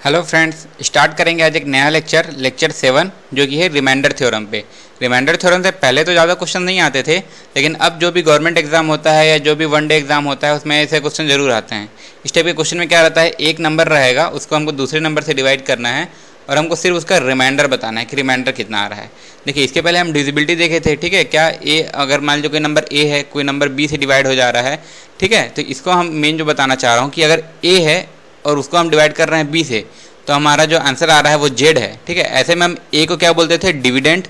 Hello friends, start करेंगे आज एक नया लेक्चर 7 जो कि है रिमाइंडर थ्योरम पे। रिमाइंडर थ्योरम से पहले तो ज़्यादा क्वेश्चन नहीं आते थे, लेकिन अब जो भी गवर्नमेंट एग्जाम होता है या जो भी वन डे एग्जाम होता है उसमें ऐसे क्वेश्चन जरूर आते हैं। इस टाइप के क्वेश्चन में क्या रहता है, एक नंबर रहेगा, उसको हमको दूसरे नंबर से डिवाइड करना है और हमको सिर्फ उसका रिमाइंडर बताना है कि रिमाइंडर कितना आ रहा है। देखिए, इसके पहले हम डिविजिबिलिटी देखे थे, ठीक है। क्या ए, अगर मान लीजिए कोई नंबर ए है, कोई नंबर बी से डिवाइड हो जा रहा है, ठीक है, तो इसको हम मेन जो बताना चाह रहा हूँ कि अगर ए है और उसको हम डिवाइड कर रहे हैं बी से, तो हमारा जो आंसर आ रहा है वो जेड है, ठीक है। ऐसे में हम ए को क्या बोलते थे, डिविडेंड,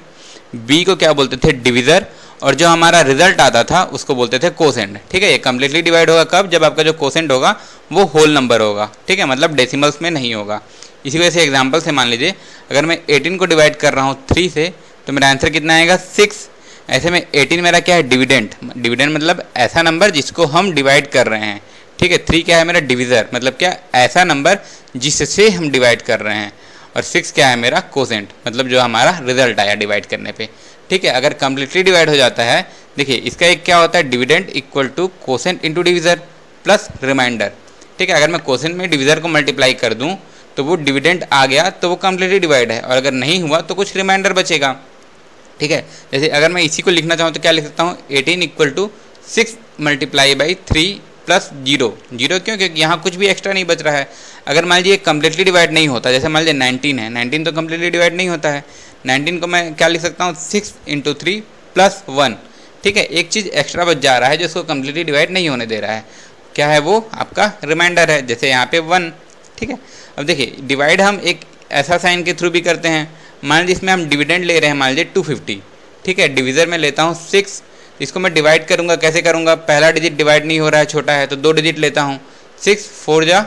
बी को क्या बोलते थे, डिविजर, और जो हमारा रिजल्ट आता था उसको बोलते थे कोसेंट, ठीक है। ये कम्प्लीटली डिवाइड होगा कब, जब आपका जो कोसेंट होगा वो होल नंबर होगा, ठीक है, मतलब डेसिमल्स में नहीं होगा। इसी वजह से एग्जाम्पल से मान लीजिए, अगर मैं 18 को डिवाइड कर रहा हूँ 3 से, तो मेरा आंसर कितना आएगा, 6। ऐसे में 18 मेरा क्या है, डिविडेंड, डिविडेंड मतलब ऐसा नंबर जिसको हम डिवाइड कर रहे हैं, ठीक है। 3 क्या है मेरा, डिविजर, मतलब क्या, ऐसा नंबर जिससे हम डिवाइड कर रहे हैं, और 6 क्या है मेरा, कोसेंट, मतलब जो हमारा रिजल्ट आया डिवाइड करने पे, ठीक है। अगर कम्प्लीटली डिवाइड हो जाता है, देखिए इसका एक क्या होता है, dividend equal to quotient into divisor plus remainder, ठीक है। अगर मैं कोसेंट में डिविजर को मल्टीप्लाई कर दूं तो वो डिविडेंड आ गया तो वो कम्प्लीटली डिवाइड है, और अगर नहीं हुआ तो कुछ रिमाइंडर बचेगा, ठीक है। जैसे अगर मैं इसी को लिखना चाहूँ तो क्या लिख सकता हूँ, 18 equal to 6 multiply by 3 plus 0 क्यों, क्योंकि यहाँ कुछ भी एक्स्ट्रा नहीं बच रहा है। अगर मान लीजिए कम्प्लीटली डिवाइड नहीं होता, जैसे मान लीजिए 19 है, 19 तो कम्प्लीटली डिवाइड नहीं होता है, 19 को मैं क्या लिख सकता हूँ, 6 इंटू 3 प्लस 1, ठीक है। एक चीज़ एक्स्ट्रा बच जा रहा है जो उसको कम्प्लीटली डिवाइड नहीं होने दे रहा है, क्या है वो, आपका रिमाइंडर है, जैसे यहाँ पे 1, ठीक है। अब देखिए, डिवाइड हम एक ऐसा साइन के थ्रू भी करते हैं, मान लीजिए इसमें हम डिविडेंड ले रहे हैं, मान लीजिए 250, ठीक है। डिविजर में लेता हूँ 6, इसको मैं डिवाइड करूंगा, कैसे करूंगा, पहला डिजिट डिवाइड नहीं हो रहा है, छोटा है, तो 2 डिजिट लेता हूँ, 6 4 जा,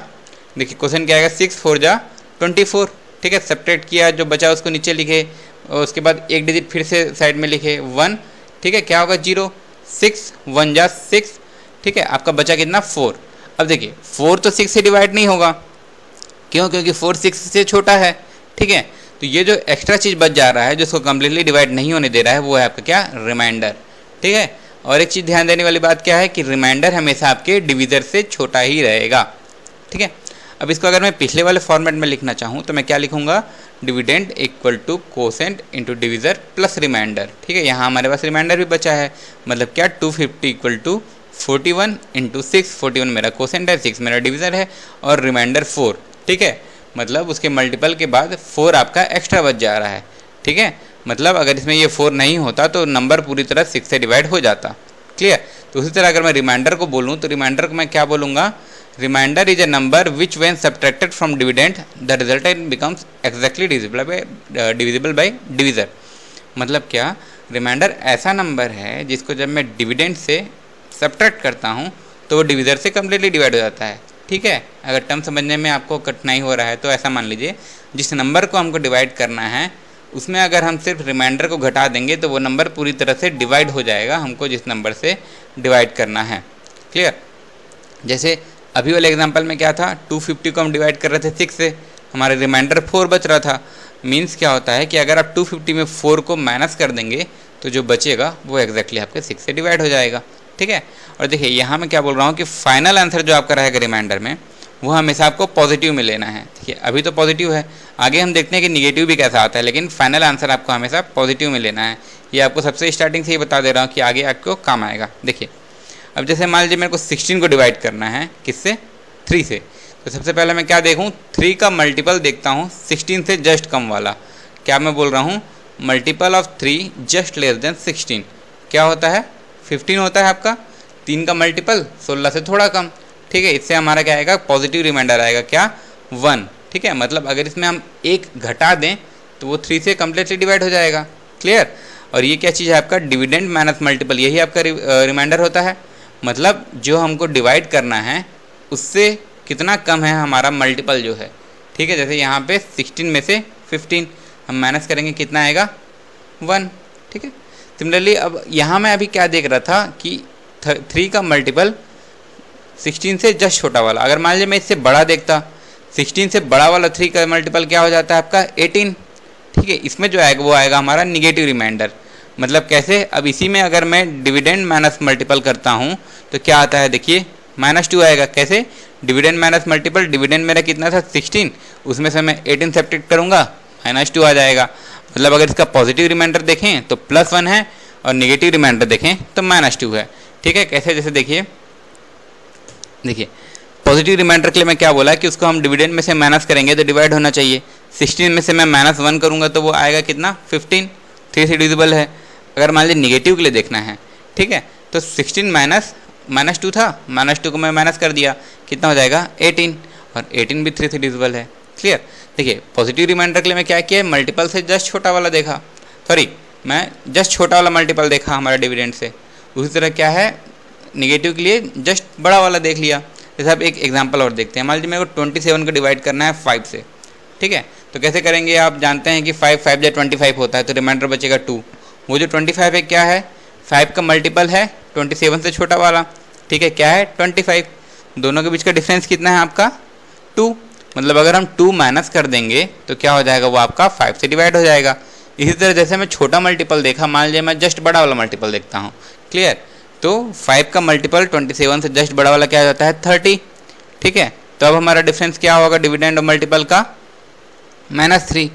देखिए क्वेश्चन क्या आएगा, 6 4 जा 24, ठीक है। सब्ट्रैक्ट किया, जो बचा उसको नीचे लिखे, और उसके बाद एक डिजिट फिर से साइड में लिखे 1, ठीक है। क्या होगा, 0, 6 1 जा 6, ठीक है। आपका बचा कितना, 4। अब देखिए 4 तो 6 से डिवाइड नहीं होगा, क्यों, क्योंकि 4 6 से छोटा है, ठीक है। तो ये जो एक्स्ट्रा चीज़ बच जा रहा है जो उसको कम्प्लीटली डिवाइड नहीं होने दे रहा है, वो है आपका क्या, रिमाइंडर, ठीक है। और एक चीज़ ध्यान देने वाली बात क्या है कि रिमाइंडर हमेशा आपके डिविजर से छोटा ही रहेगा, ठीक है। अब इसको अगर मैं पिछले वाले फॉर्मेट में लिखना चाहूँ तो मैं क्या लिखूँगा, dividend equal to quotient into divisor plus remainder, ठीक है। यहाँ हमारे पास रिमाइंडर भी बचा है, मतलब क्या, 250 इक्वल टू 41 इंटू 6, 41 मेरा कोसेंट है, 6 मेरा डिविजर है, और रिमाइंडर 4, ठीक है। मतलब उसके मल्टीपल के बाद 4 आपका एक्स्ट्रा बच जा रहा है, ठीक है। मतलब अगर इसमें ये 4 नहीं होता तो नंबर पूरी तरह 6 से डिवाइड हो जाता, क्लियर। तो उसी तरह अगर मैं रिमाइंडर को बोलूँ तो रिमाइंडर को मैं क्या बोलूँगा, remainder is a number which when subtracted from dividend the resultant becomes exactly divisible by divisor. मतलब क्या, रिमाइंडर ऐसा नंबर है जिसको जब मैं डिविडेंड से सब्ट्रैक्ट करता हूँ तो वो डिविजर से कम्प्लीटली डिवाइड हो जाता है, ठीक है। अगर टर्म समझने में आपको कठिनाई हो रहा है तो ऐसा मान लीजिए, जिस नंबर को हमको डिवाइड करना है उसमें अगर हम सिर्फ रिमाइंडर को घटा देंगे तो वो नंबर पूरी तरह से डिवाइड हो जाएगा हमको जिस नंबर से डिवाइड करना है, क्लियर। जैसे अभी वाले एग्जांपल में क्या था, 250 को हम डिवाइड कर रहे थे 6 से, हमारे रिमाइंडर 4 बच रहा था। मीन्स क्या होता है कि अगर आप 250 में 4 को माइनस कर देंगे तो जो बचेगा वो एग्जैक्टली आपके 6 से डिवाइड हो जाएगा, ठीक है। और देखिए यहाँ मैं क्या बोल रहा हूँ कि फाइनल आंसर जो आपका रहेगा रिमाइंडर में, वो हमेशा आपको पॉजिटिव में लेना है, ठीक है। अभी तो पॉजिटिव है, आगे हम देखते हैं कि निगेटिव भी कैसा आता है, लेकिन फाइनल आंसर आपको हमेशा पॉजिटिव में लेना है। ये आपको सबसे स्टार्टिंग से ही बता दे रहा हूँ कि आगे आपको काम आएगा। देखिए, अब जैसे मान लीजिए मेरे को 16 को डिवाइड करना है, किससे, 3 से, तो सबसे पहले मैं क्या देखूँ, 3 का मल्टीपल देखता हूँ 16 से जस्ट कम वाला। क्या मैं बोल रहा हूँ, multiple of 3 just less than 16 क्या होता है, 15 होता है आपका। 3 का मल्टीपल 16 से थोड़ा कम, ठीक है। इससे हमारा क्या आएगा, पॉजिटिव रिमाइंडर आएगा, क्या, 1, ठीक है। मतलब अगर इसमें हम 1 घटा दें तो वो 3 से कम्प्लीटली डिवाइड हो जाएगा, क्लियर। और ये क्या चीज़ है, आपका डिविडेंड माइनस मल्टीपल, यही आपका रिमाइंडर होता है। मतलब जो हमको डिवाइड करना है उससे कितना कम है हमारा मल्टीपल जो है, ठीक है। जैसे यहाँ पे 16 में से 15 हम माइनस करेंगे, कितना आएगा, 1, ठीक है। सिमिलरली अब यहाँ मैं अभी क्या देख रहा था कि 3 का मल्टीपल 16 से जस्ट छोटा वाला, अगर मान लीजिए मैं इससे बड़ा देखता, 16 से बड़ा वाला 3 का मल्टीपल क्या हो जाता है आपका, 18, ठीक है। इसमें जो आएगा वो आएगा हमारा निगेटिव रिमाइंडर। मतलब कैसे, अब इसी में अगर मैं डिविडेंड माइनस मल्टीपल करता हूँ तो क्या आता है, देखिए -2 आएगा। कैसे, डिविडेंड माइनस मल्टीपल, डिविडेंड मेरा कितना था 16, उसमें से मैं 18 सब्ट्रैक्ट करूँगा, -2 आ जाएगा। मतलब अगर इसका पॉजिटिव रिमाइंडर देखें तो +1 है और नेगेटिव रिमाइंडर देखें तो -2 है। ठीक है, कैसे, जैसे देखिए पॉजिटिव रिमाइंडर के लिए मैं क्या बोला कि उसको हम डिविडेंड में से माइनस करेंगे तो डिवाइड होना चाहिए। 16 में से मैं -1 करूँगा तो वो आएगा कितना 15, 3 से डिविजिबल है। अगर मान लीजिए नेगेटिव के लिए देखना है, ठीक है, तो 16 -2 था, -2 को मैं माइनस कर दिया, कितना हो जाएगा 18, और 18 भी 3 से डिविजिबल है। क्लियर। देखिए पॉजिटिव रिमाइंडर के लिए मैं क्या किया, मल्टीपल से जस्ट छोटा वाला देखा, सॉरी मैं जस्ट छोटा वाला मल्टीपल देखा हमारा डिविडेंड से। उसी तरह क्या है नेगेटिव के लिए जस्ट बड़ा वाला देख लिया। जैसे आप एक एग्जांपल और देखते हैं, मान लीजिए मेरे को 27 को डिवाइड करना है 5 से, ठीक है, तो कैसे करेंगे, आप जानते हैं कि 5 या 25 होता है, तो रिमाइंडर बचेगा 2। वो जो 25 है क्या है, 5 का मल्टीपल है 27 से छोटा वाला, ठीक है, क्या है 25। दोनों के बीच का डिफरेंस कितना है आपका 2, मतलब अगर हम 2 माइनस कर देंगे तो क्या हो जाएगा, वो आपका 5 से डिवाइड हो जाएगा। इसी तरह जैसे मैं छोटा मल्टीपल देखा, मान लीजिए मैं जस्ट बड़ा वाला मल्टीपल देखता हूँ। क्लियर। तो 5 का मल्टीपल 27 से जस्ट बड़ा वाला क्या हो जाता है 30, ठीक है। तो अब हमारा डिफरेंस क्या होगा डिविडेंड और मल्टीपल का, -3,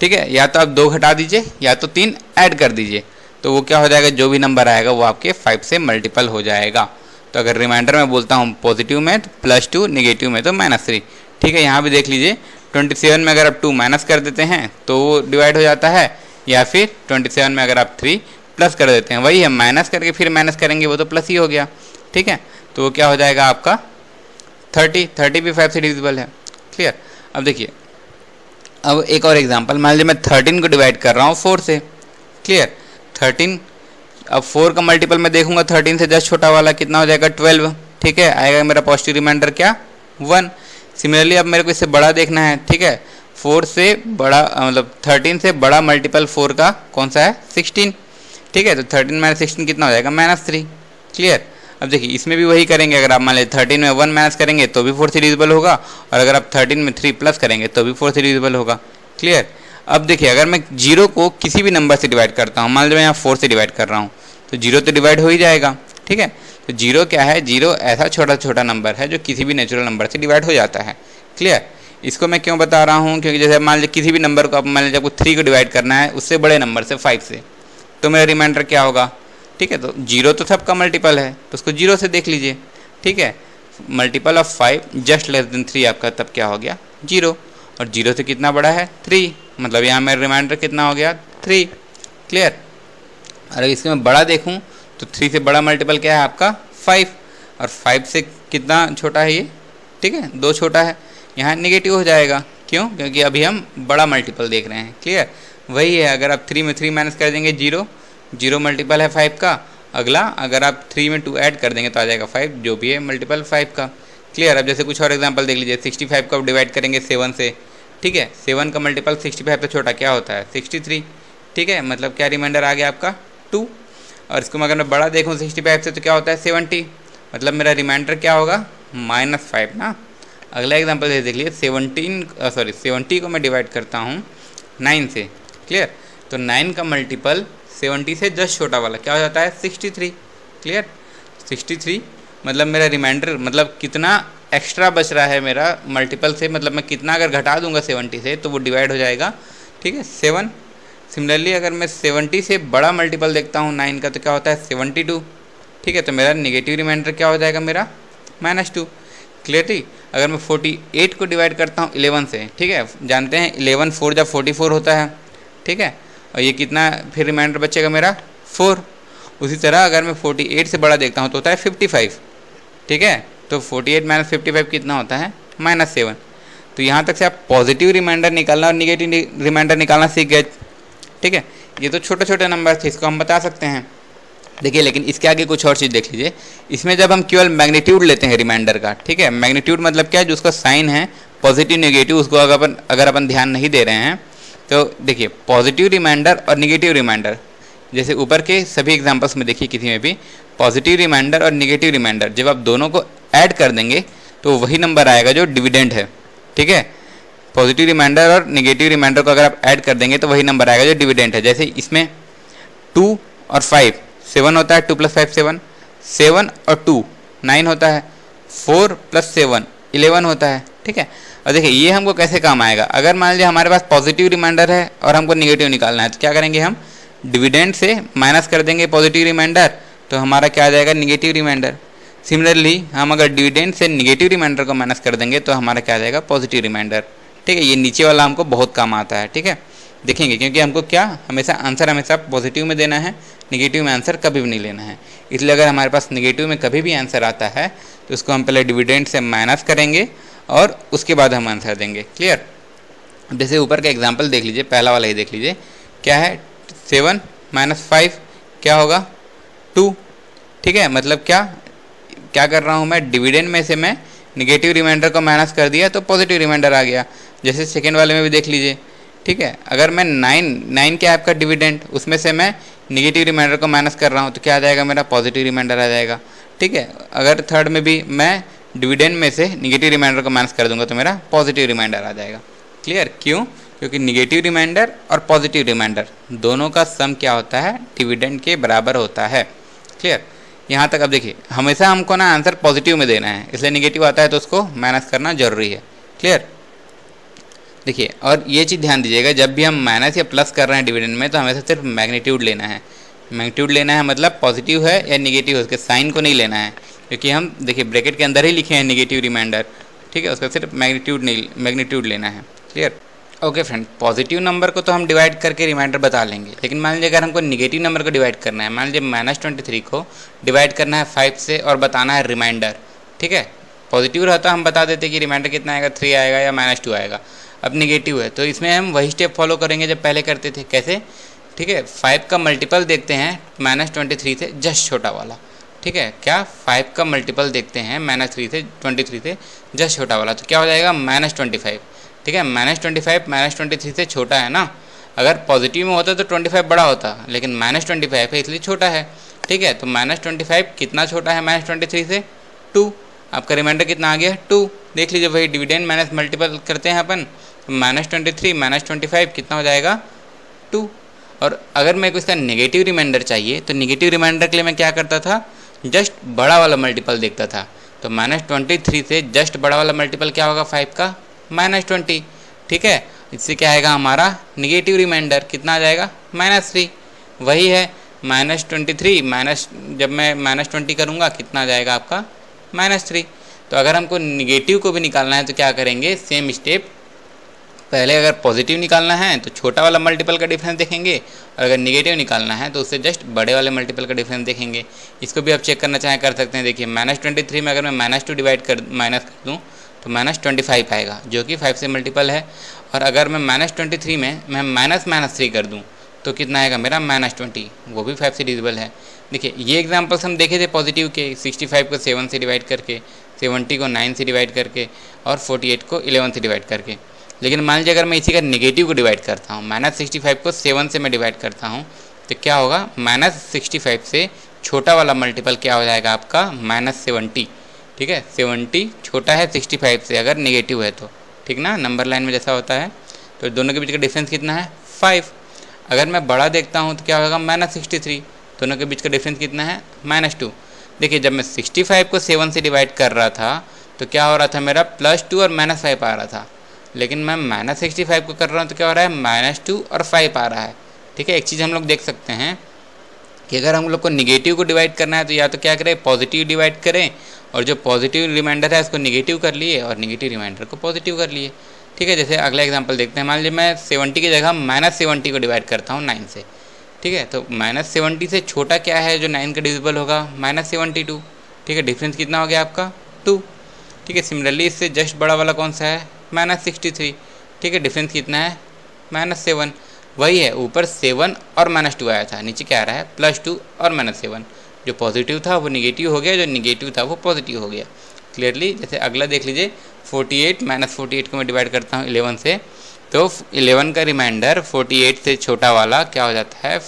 ठीक है। या तो आप 2 घटा दीजिए या तो 3 ऐड कर दीजिए, तो वो क्या हो जाएगा, जो भी नंबर आएगा वो आपके 5 से मल्टीपल हो जाएगा। तो अगर रिमाइंडर में बोलता हूँ पॉजिटिव में तो +2, नेगेटिव में तो -3, ठीक है। यहाँ भी देख लीजिए 27 में अगर आप 2 माइनस कर देते हैं तो वो डिवाइड हो जाता है, या फिर 27 में अगर आप 3 प्लस कर देते हैं, वही है माइनस करके फिर माइनस करेंगे वो तो प्लस ही हो गया, ठीक है। तो वो क्या हो जाएगा आपका 30 भी 5 से डिविजिबल है। क्लियर। अब देखिए अब एक और एग्जांपल, मान लीजिए मैं 13 को डिवाइड कर रहा हूँ 4 से। क्लियर। 13, अब 4 का मल्टीपल मैं देखूंगा 13 से जस्ट छोटा वाला, कितना हो जाएगा 12, ठीक है। आएगा मेरा पॉजिटिव रिमाइंडर क्या 1। सिमिलरली अब मेरे को इससे बड़ा देखना है, ठीक है, 4 से बड़ा मतलब 13 से बड़ा मल्टीपल 4 का कौन सा है 16, ठीक है। तो 13 - 16 कितना हो जाएगा -3। क्लियर। अब देखिए इसमें भी वही करेंगे, अगर आप मान लीजिए 13 में 1 माइनस करेंगे तो भी 4 से डिविजिबल होगा, और अगर आप 13 में 3 प्लस करेंगे तो भी 4 से डिविजिबल होगा। क्लियर। अब देखिए अगर मैं 0 को किसी भी नंबर से डिवाइड करता हूँ, मान लीजिए मैं यहाँ 4 से डिवाइड कर रहा हूँ, तो 0 तो डिवाइड हो ही जाएगा, ठीक है। तो 0 क्या है, 0 ऐसा छोटा नंबर है जो किसी भी नेचुरल नंबर से डिवाइड हो जाता है। क्लियर। इसको मैं क्यों बता रहा हूँ, क्योंकि जैसे मान लीजिए किसी भी नंबर को आप मान लीजिए आपको 3 को डिवाइड करना है उससे बड़े नंबर से 5 से, तो मेरा रिमाइंडर क्या होगा, ठीक है। तो 0 तो सबका मल्टीपल है तो उसको 0 से देख लीजिए, ठीक है। Multiple of 5 just less than 3 आपका तब क्या हो गया 0, और 0 से कितना बड़ा है 3, मतलब यहाँ मेरा रिमाइंडर कितना हो गया 3। क्लियर। और इसके मैं बड़ा देखूँ तो 3 से बड़ा मल्टीपल क्या है आपका 5, और 5 से कितना छोटा है ये, ठीक है 2 छोटा है, यहाँ नेगेटिव हो जाएगा। क्यों, क्योंकि अभी हम बड़ा मल्टीपल देख रहे हैं। क्लियर। वही है, अगर आप 3 में 3 माइनस कर देंगे 0 मल्टीपल है 5 का, अगला अगर आप 3 में 2 ऐड कर देंगे तो आ जाएगा 5, जो भी है मल्टीपल 5 का। क्लियर। अब जैसे कुछ और एग्जांपल देख लीजिए, 65 को आप डिवाइड करेंगे 7 से, ठीक है, 7 का मल्टीपल 65 से छोटा क्या होता है 63, ठीक है, मतलब क्या रिमाइंडर आ गया आपका 2। और इसको अगर मैं बड़ा देखूँ 65 से तो क्या होता है 70, मतलब मेरा रिमाइंडर क्या होगा -5 ना। अगला एग्जांपल देख लीजिए 70 को मैं डिवाइड करता हूँ 9 से। क्लियर। तो 9 का मल्टीपल 70 से जस्ट छोटा वाला क्या हो जाता है 63। क्लियर। 63 मतलब मेरा रिमाइंडर, मतलब कितना एक्स्ट्रा बच रहा है मेरा मल्टीपल से, मतलब मैं कितना अगर घटा दूंगा 70 से तो वो डिवाइड हो जाएगा, ठीक है 7। सिमिलरली अगर मैं 70 से बड़ा मल्टीपल देखता हूँ 9 का तो क्या होता है 72, ठीक है। तो मेरा नेगेटिव रिमाइंडर क्या हो जाएगा मेरा -2। क्लियरली। अगर मैं 48 को डिवाइड करता हूँ 11 से, ठीक है, जानते हैं 11 4 जब 44 होता है, ठीक है, और ये कितना फिर रिमाइंडर बचेगा मेरा 4। उसी तरह अगर मैं 48 से बड़ा देखता हूँ तो होता है 55, ठीक है। तो 48 - 55 कितना होता है -7। तो यहाँ तक से आप पॉजिटिव रिमाइंडर निकालना और निगेटिव रिमाइंडर निकालना सीख गए, ठीक है। ये तो छोटे नंबर थे, इसको हम बता सकते हैं। देखिए लेकिन इसके आगे कुछ और चीज़ देख लीजिए, इसमें जब हम केवल मैग्नीट्यूड लेते हैं रिमाइंडर का, ठीक है, मैग्नीट्यूड मतलब क्या है, जो उसका साइन है पॉजिटिव नेगेटिव, उसको अगर अपन ध्यान नहीं दे रहे हैं तो देखिए पॉजिटिव रिमाइंडर और नेगेटिव रिमाइंडर, जैसे ऊपर के सभी एग्जांपल्स में देखिए किसी में भी पॉजिटिव रिमाइंडर और नेगेटिव रिमाइंडर जब आप दोनों को ऐड कर देंगे तो वही नंबर आएगा जो डिविडेंड है, ठीक है। पॉजिटिव रिमाइंडर और नेगेटिव रिमाइंडर को अगर आप ऐड कर देंगे तो वही नंबर आएगा जो डिविडेंड है। जैसे इसमें 2 और 5 7 होता है, 2 + 5 7, 7 और 2 9 होता है, 4 + 7 11 होता है, ठीक है। और देखिए ये हमको कैसे काम आएगा, अगर मान लीजिए हमारे पास पॉजिटिव रिमाइंडर है और हमको निगेटिव निकालना है तो क्या करेंगे, हम डिविडेंड से माइनस कर देंगे पॉजिटिव रिमाइंडर, तो हमारा क्या आ जाएगा, निगेटिव रिमाइंडर। सिमिलरली हम अगर डिविडेंड से निगेटिव रिमाइंडर को माइनस कर देंगे तो हमारा क्या आ जाएगा, पॉजिटिव रिमाइंडर, ठीक है। ये नीचे वाला हमको बहुत काम आता है, ठीक है, देखेंगे, क्योंकि हमको क्या हमेशा आंसर हमेशा पॉजिटिव में देना है, निगेटिव में आंसर कभी भी नहीं लेना है। इसलिए अगर हमारे पास निगेटिव में कभी भी आंसर आता है तो उसको हम पहले डिविडेंड से माइनस करेंगे और उसके बाद हम आंसर देंगे। क्लियर। जैसे ऊपर का एग्जाम्पल देख लीजिए, पहला वाला ही देख लीजिए, क्या है 7 - 5 क्या होगा 2, ठीक है। मतलब क्या कर रहा हूँ मैं, डिविडेंड में से मैं निगेटिव रिमाइंडर को माइनस कर दिया तो पॉजिटिव रिमाइंडर आ गया। जैसे सेकेंड वाले में भी देख लीजिए, ठीक है, अगर मैं 9 क्या है आपका डिविडेंड, उसमें से मैं निगेटिव रिमाइंडर को माइनस कर रहा हूँ तो क्या आ जाएगा, मेरा पॉजिटिव रिमाइंडर आ जाएगा, ठीक है। अगर थर्ड में भी मैं डिविडेंड में से निगेटिव रिमाइंडर को माइनस कर दूंगा तो मेरा पॉजिटिव रिमाइंडर आ जाएगा। क्लियर। क्यों, क्योंकि निगेटिव रिमाइंडर और पॉजिटिव रिमाइंडर दोनों का सम क्या होता है, डिविडेंड के बराबर होता है। क्लियर। यहाँ तक अब देखिए, हमेशा हमको ना आंसर पॉजिटिव में देना है, इसलिए निगेटिव आता है तो उसको माइनस करना जरूरी है। क्लियर। देखिए, और ये चीज़ ध्यान दीजिएगा, जब भी हम माइनस या प्लस कर रहे हैं डिविडेंड में तो हमेशा सिर्फ मैग्नीट्यूड लेना है। मैग्नीट्यूड लेना है मतलब पॉजिटिव है या निगेटिव है, उसके साइन को नहीं लेना है, क्योंकि हम देखिए ब्रैकेट के अंदर ही लिखे हैं निगेटिव रिमाइंडर, ठीक है, उसका सिर्फ मैग्नीट्यूड लेना है। Clear. Okay friend, positive number को तो हम डिवाइड करके रिमाइंडर बता लेंगे, लेकिन मान लीजिए अगर हमको निगेटिव नंबर को डिवाइड करना है, मान लीजिए -23 को डिवाइड करना है 5 से और बताना है रिमाइंडर, ठीक है। पॉजिटिव रहता हम बता देते कि रिमाइंडर कितना आएगा, 3 आएगा या -2 आएगा। अब निगेटिव है तो इसमें हम वही स्टेप फॉलो करेंगे जब पहले करते थे। कैसे, ठीक है, 5 का मल्टीपल देखते हैं -23 से जस्ट छोटा वाला, ठीक है। क्या 5 का मल्टीपल देखते हैं -23 से जस्ट छोटा वाला, तो क्या हो जाएगा -25, ठीक है। -25 -23 से छोटा है ना, अगर पॉजिटिव में होता तो 25 बड़ा होता, लेकिन -25 है इसलिए छोटा है, ठीक है। तो -25 कितना छोटा है -23 से, 2। आपका रिमाइंडर कितना आ गया, 2। देख लीजिए, वही डिविडेंड माइनस मल्टीपल करते हैं अपन, तो -23 -25 कितना हो जाएगा, 2। और अगर मेरे को इसका नेगेटिव रिमाइंडर चाहिए तो नेगेटिव रिमाइंडर के लिए मैं क्या करता था, जस्ट बड़ा वाला मल्टीपल देखता था। तो -23 से जस्ट बड़ा वाला मल्टीपल क्या होगा 5 का, -20, ठीक है। इससे क्या आएगा हमारा निगेटिव रिमाइंडर, कितना आ जाएगा, -3। वही है -23 माइनस, जब मैं -20 करूँगा कितना आ जाएगा आपका, -3। तो अगर हमको निगेटिव को भी निकालना है तो क्या करेंगे, सेम स्टेप, पहले अगर पॉजिटिव निकालना है तो छोटा वाला मल्टीपल का डिफरेंस देखेंगे, और अगर निगेटिव निकालना है तो उससे जस्ट बड़े वाले मल्टीपल का डिफरेंस देखेंगे। इसको भी आप चेक करना चाहें कर सकते हैं। देखिए -23 में अगर मैं -2 माइनस कर दूँ तो -25 आएगा, जो कि 5 से मल्टीपल है। और अगर मैं -23 में मैं -3 कर दूँ तो कितना आएगा मेरा, -20, वो भी 5 से डिविजिबल है। देखिए ये एग्जांपल्स हम देखे थे पॉजिटिव के, 65 को 7 से डिवाइड करके, 70 को 9 से डिवाइड करके और 48 को 11 से डिवाइड करके। लेकिन मान लीजिए अगर मैं इसी का नेगेटिव को डिवाइड करता हूँ, -65 को 7 से मैं डिवाइड करता हूँ तो क्या होगा, -65 से छोटा वाला मल्टीपल क्या हो जाएगा आपका, -70, ठीक है। 70 छोटा है 65 से अगर नेगेटिव है तो, ठीक ना, नंबर लाइन में जैसा होता है। तो दोनों के बीच का डिफरेंस कितना है, 5। अगर मैं बड़ा देखता हूँ तो क्या होगा, -63, दोनों के बीच का डिफरेंस कितना है, -2। देखिए जब मैं 65 को 7 से डिवाइड कर रहा था तो क्या हो रहा था मेरा, +2 और -5 आ रहा था, लेकिन मैं -65 को कर रहा हूँ तो क्या हो रहा है, -2 और 5 आ रहा है, ठीक है। एक चीज़ हम लोग देख सकते हैं कि अगर हम लोग को निगेटिव को डिवाइड करना है तो या तो क्या करें, पॉजिटिव डिवाइड करें, और जो पॉजिटिव रिमाइंडर है उसको निगेटिव कर लिए और निगेटिव रिमाइंडर को पॉजिटिव कर लिए, ठीक है। जैसे अगला एग्जांपल देखते हैं, मान लीजिए मैं 70 की जगह -70 को डिवाइड करता हूँ 9 से, ठीक है। तो -70 से छोटा क्या है जो 9 का डिविजिबल होगा, -72, ठीक है। डिफरेंस कितना हो गया आपका, 2, ठीक है। सिमिलरली इससे जस्ट बड़ा वाला कौन सा है, -63, ठीक है। डिफरेंस कितना है, -7, वही है, ऊपर 7 और -2 आया था, नीचे क्या आ रहा है, +2 और -7। जो पॉजिटिव था वो निगेटिव हो गया, जो निगेटिव था वो पॉजिटिव हो गया। क्लियरली। जैसे अगला देख लीजिए, 48 -48 को मैं डिवाइड करता हूँ 11 से, तो 11 का रिमाइंडर 48 से छोटा वाला क्या हो जाता है,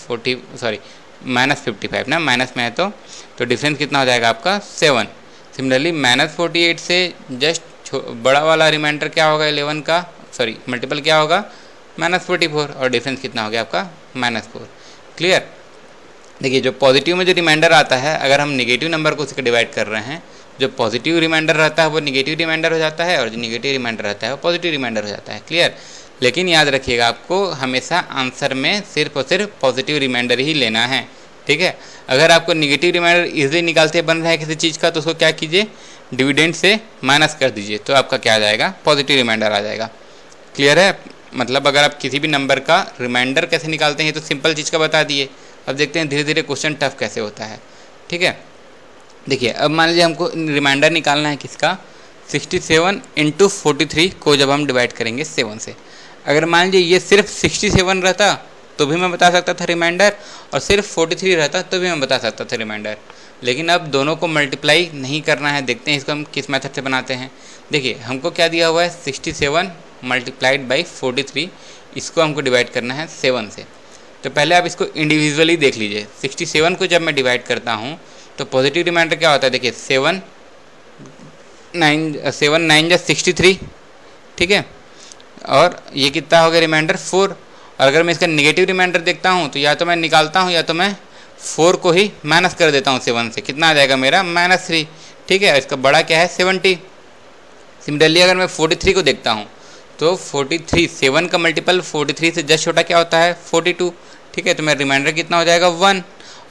-55 ना, माइनस में है तो डिफरेंस कितना हो जाएगा आपका, 7। सिमिलरली -48 से जस्ट बड़ा वाला रिमाइंडर क्या होगा 11 का, मल्टीपल क्या होगा, -44, और डिफरेंस कितना हो गया आपका, -4। क्लियर। देखिए जो पॉजिटिव में जो रिमाइंडर आता है, अगर हम निगेटिव नंबर को उसके डिवाइड कर रहे हैं, जो पॉजिटिव रिमाइंडर रहता है वो निगेटिव रिमाइंडर हो जाता है और जो निगेटिव रिमाइंडर रहता है वो पॉजिटिव रिमाइंडर हो जाता है। क्लियर। लेकिन याद रखिएगा आपको हमेशा आंसर में सिर्फ और सिर्फ पॉजिटिव रिमाइंडर ही लेना है। ठीक है। अगर आपको निगेटिव रिमाइंडर इजीली निकालते बन रहा है किसी चीज़ का तो उसको क्या कीजिए, डिविडेंड से माइनस कर दीजिए, तो आपका क्या आ जाएगा, पॉजिटिव रिमाइंडर आ जाएगा। क्लियर है। मतलब अगर आप किसी भी नंबर का रिमाइंडर कैसे निकालते हैं तो सिंपल चीज़ का बता दिए। अब देखते हैं धीरे धीरे क्वेश्चन टफ कैसे होता है। ठीक है। देखिए अब मान लीजिए हमको रिमाइंडर निकालना है किसका, 67 × 43 को जब हम डिवाइड करेंगे 7 से। अगर मान लीजिए ये सिर्फ 67 रहता तो भी मैं बता सकता था रिमाइंडर, और सिर्फ 43 रहता तो भी मैं बता सकता था रिमाइंडर। लेकिन अब दोनों को मल्टीप्लाई नहीं करना है। देखते हैं इसको हम किस मेथड से बनाते हैं। देखिए हमको क्या दिया हुआ है, 67 मल्टीप्लाइड बाई 43, इसको हमको डिवाइड करना है 7 से। तो पहले आप इसको इंडिविजुअली देख लीजिए। 67 को जब मैं डिवाइड करता हूँ तो पॉजिटिव रिमाइंडर क्या होता है, देखिए 7 9 जा 63। ठीक है। और ये कितना हो गया रिमाइंडर, 4। और अगर मैं इसका निगेटिव रिमाइंडर देखता हूँ तो या तो मैं निकालता हूँ या तो मैं 4 को ही माइनस कर देता हूँ 7 से। कितना आ जाएगा मेरा, -3। ठीक है। इसका बड़ा क्या है, 70। सिमिलरली अगर मैं 43 को देखता हूँ तो 43, 7 का मल्टीपल 43 से जस्ट छोटा क्या होता है, 42। ठीक है। तो मेरा रिमाइंडर कितना हो जाएगा, 1।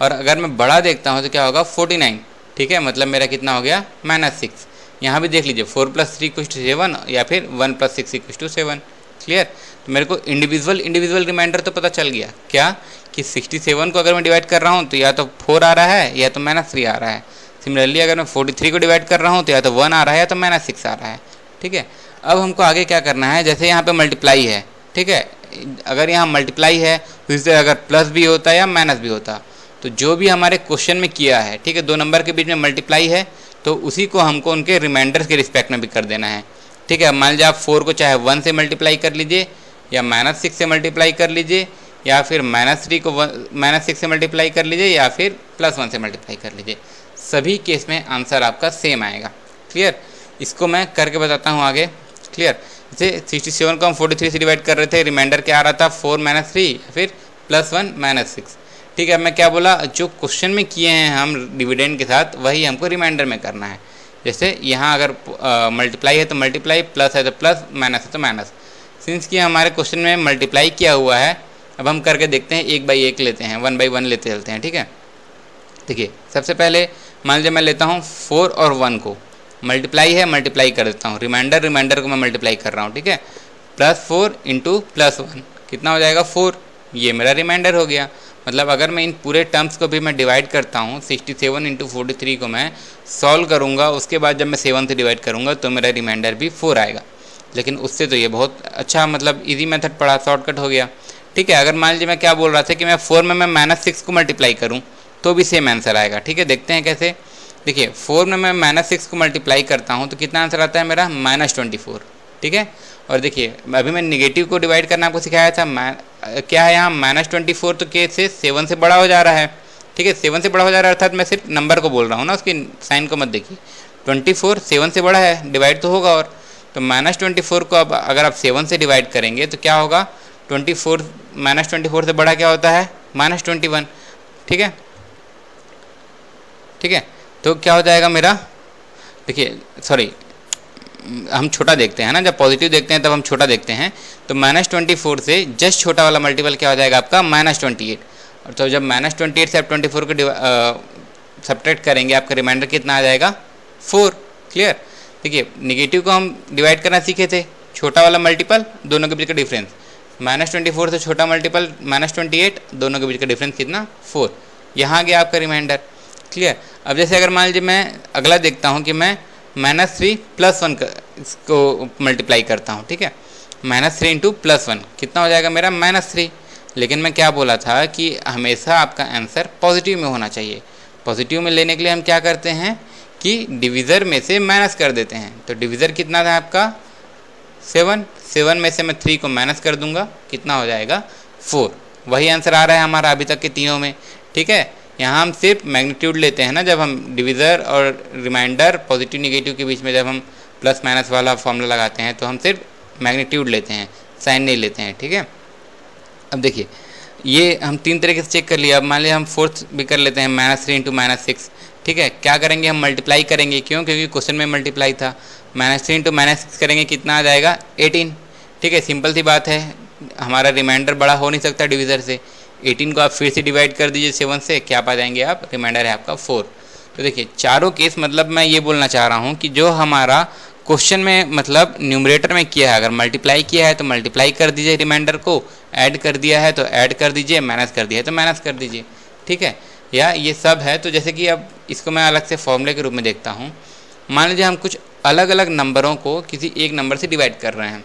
और अगर मैं बड़ा देखता हूँ तो क्या होगा, 49। ठीक है। मतलब मेरा कितना हो गया, -6। यहाँ भी देख लीजिए 4 + 3 = 7 या फिर 1 + 6 = 7। क्लियर। तो मेरे को इंडिविजुअल रिमाइंडर तो पता चल गया क्या कि 67 को अगर मैं डिवाइड कर रहा हूँ तो या तो 4 आ रहा है या तो -3 आ रहा है। सिमिलरली अगर मैं 43 को डिवाइड कर रहा हूँ तो या तो 1 आ रहा है या तो -6 आ रहा है। ठीक है। अब हमको आगे क्या करना है, जैसे यहाँ पे मल्टीप्लाई है। ठीक है। अगर यहाँ मल्टीप्लाई है तो इससे अगर प्लस भी होता या माइनस भी होता तो जो भी हमारे क्वेश्चन में किया है, ठीक है, 2 नंबर के बीच में मल्टीप्लाई है तो उसी को हमको उनके रिमाइंडर के रिस्पेक्ट में भी कर देना है। ठीक है। मान लीजिए आप 4 को चाहे 1 से मल्टीप्लाई कर लीजिए या -6 से मल्टीप्लाई कर लीजिए या फिर -3 को -6 से मल्टीप्लाई कर लीजिए या फिर +1 से मल्टीप्लाई कर लीजिए, सभी केस में आंसर आपका सेम आएगा। क्लियर। इसको मैं करके बताता हूँ आगे। क्लियर। जैसे 67 को हम 43 से डिवाइड कर रहे थे, रिमाइंडर क्या आ रहा था, 4 - 3 या फिर +1 - 6। ठीक है। मैं क्या बोला, जो क्वेश्चन में किए हैं हम डिविडेंड के साथ वही हमको रिमाइंडर में करना है। जैसे यहाँ अगर मल्टीप्लाई है तो मल्टीप्लाई, प्लस है तो प्लस, माइनस है तो माइनस। सिंस कि हमारे क्वेश्चन में मल्टीप्लाई किया हुआ है, अब हम करके देखते हैं, 1 बाई 1 लेते हैं, 1 बाई 1 लेते चलते हैं। ठीक है। देखिए सबसे पहले मान लीजिए मैं लेता हूँ 4 और 1 को, मल्टीप्लाई है, मल्टीप्लाई कर देता हूँ, रिमाइंडर को मैं मल्टीप्लाई कर रहा हूँ। ठीक है। +4 × +1 कितना हो जाएगा, 4। ये मेरा रिमाइंडर हो गया। मतलब अगर मैं इन पूरे टर्म्स को भी मैं डिवाइड करता हूँ, 67 × 43 को मैं सॉल्व करूँगा, उसके बाद जब मैं 7 से डिवाइड करूँगा तो मेरा रिमाइंडर भी 4 आएगा। लेकिन उससे तो ये बहुत अच्छा मतलब इजी मेथड पड़ा, शॉर्टकट हो गया। ठीक है। अगर मान लीजिए मैं क्या बोल रहा था कि मैं 4 में मैं -6 को मल्टीप्लाई करूँ तो भी सेम आंसर आएगा। ठीक है। देखते हैं कैसे। देखिए 4 में मैं -6 को मल्टीप्लाई करता हूँ तो कितना आंसर आता है मेरा, -24। ठीक है। और देखिए अभी मैं निगेटिव को डिवाइड करना आपको सिखाया था, क्या है यहाँ -24 तो के से 7 से बड़ा हो जा रहा है। ठीक है। 7 से बड़ा हो जा रहा है अर्थात मैं सिर्फ नंबर को बोल रहा हूँ ना, उसकी साइन को मत देखिए। 24 7 से बड़ा है, डिवाइड तो होगा। और तो -24 को अब अगर आप 7 से डिवाइड करेंगे तो क्या होगा, 24 -24 से बड़ा क्या होता है, -21। ठीक है। ठीक है। तो क्या हो जाएगा मेरा, देखिए सॉरी हम छोटा देखते हैं ना, जब पॉजिटिव देखते हैं तब हम छोटा देखते हैं। तो -24 से जस्ट छोटा वाला मल्टीपल क्या हो जाएगा आपका, -28। और तो जब -28 से आप 24 को सब्ट्रैक्ट करेंगे आपका रिमाइंडर कितना आ जाएगा, 4। क्लियर। देखिए निगेटिव को हम डिवाइड करना सीखे थे, छोटा वाला मल्टीपल, दोनों के बीच का डिफरेंस, -24 से छोटा मल्टीपल -28, दोनों के बीच का डिफरेंस कितना, 4। यहाँ आ गया आपका रिमाइंडर। क्लियर। अब जैसे अगर मान लीजिए मैं अगला देखता हूँ कि मैं -3 + 1 इसको मल्टीप्लाई करता हूँ। ठीक है। -3 × +1 कितना हो जाएगा मेरा, -3। लेकिन मैं क्या बोला था कि हमेशा आपका आंसर पॉजिटिव में होना चाहिए। पॉजिटिव में लेने के लिए हम क्या करते हैं कि डिविज़र में से माइनस कर देते हैं। तो डिविज़र कितना था आपका, 7 में से मैं 3 को माइनस कर दूंगा, कितना हो जाएगा, 4। वही आंसर आ रहा है हमारा अभी तक के तीनों में। ठीक है। यहाँ हम सिर्फ मैग्नीट्यूड लेते हैं ना, जब हम डिविज़र और रिमाइंडर पॉजिटिव निगेटिव के बीच में जब हम प्लस माइनस वाला फॉर्मूला लगाते हैं तो हम सिर्फ मैग्नीट्यूड लेते हैं, साइन नहीं लेते हैं। ठीक है। अब देखिए ये हम 3 तरीके से चेक कर लिया। अब मान लिया हम 4th भी कर लेते हैं, -3 × -6 ठीक है, क्या करेंगे हम मल्टीप्लाई करेंगे, क्यों, क्योंकि क्वेश्चन में मल्टीप्लाई था। -3 इंटू -6 करेंगे कितना आ जाएगा 18। ठीक है, सिंपल सी बात है, हमारा रिमाइंडर बड़ा हो नहीं सकता डिविज़र से। 18 को आप फिर से डिवाइड कर दीजिए 7 से, क्या पा जाएंगे आप, रिमाइंडर है आपका 4। तो देखिए चारों केस, मतलब मैं ये बोलना चाह रहा हूँ कि जो हमारा क्वेश्चन में मतलब न्यूमरेटर में किया है, अगर मल्टीप्लाई किया है तो मल्टीप्लाई कर दीजिए रिमाइंडर को, ऐड कर दिया है तो ऐड कर दीजिए, माइनस कर दिया है तो माइनस कर दीजिए। ठीक है, या ये सब है। तो जैसे कि अब इसको मैं अलग से फॉर्मूले के रूप में देखता हूँ। मान लीजिए हम कुछ अलग अलग नंबरों को किसी एक नंबर से डिवाइड कर रहे हैं।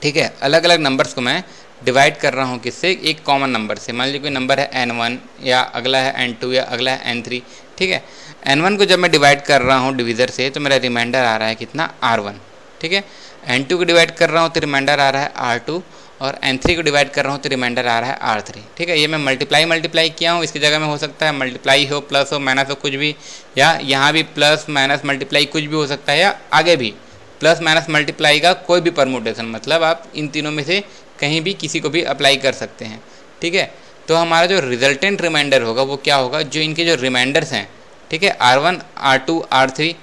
ठीक है, अलग अलग नंबर्स को मैं डिवाइड कर रहा हूँ किससे, एक कॉमन नंबर से। मान लीजिए कोई नंबर है n1 या अगला है n2 या अगला है n3। ठीक है, n1 को जब मैं डिवाइड कर रहा हूँ डिविज़र से तो मेरा रिमाइंडर आ रहा है कितना, r1। ठीक है, n2 को डिवाइड कर रहा हूँ तो रिमाइंडर आ रहा है r2, और n3 को डिवाइड कर रहा हूँ तो रिमाइंडर आ रहा है r3। ठीक है, ये मैं मल्टीप्लाई किया हूँ, इसकी जगह में हो सकता है मल्टीप्लाई हो, प्लस हो, माइनस हो, कुछ भी, या यहाँ भी प्लस माइनस मल्टीप्लाई कुछ भी हो सकता है, या आगे भी प्लस माइनस मल्टीप्लाई का कोई भी परमुटेशन, मतलब आप इन तीनों में से कहीं भी किसी को भी अप्लाई कर सकते हैं। ठीक है, तो हमारा जो रिजल्टेंट रिमाइंडर होगा वो क्या होगा, जो इनके जो रिमाइंडर्स हैं, ठीक है, r1 r2 r3,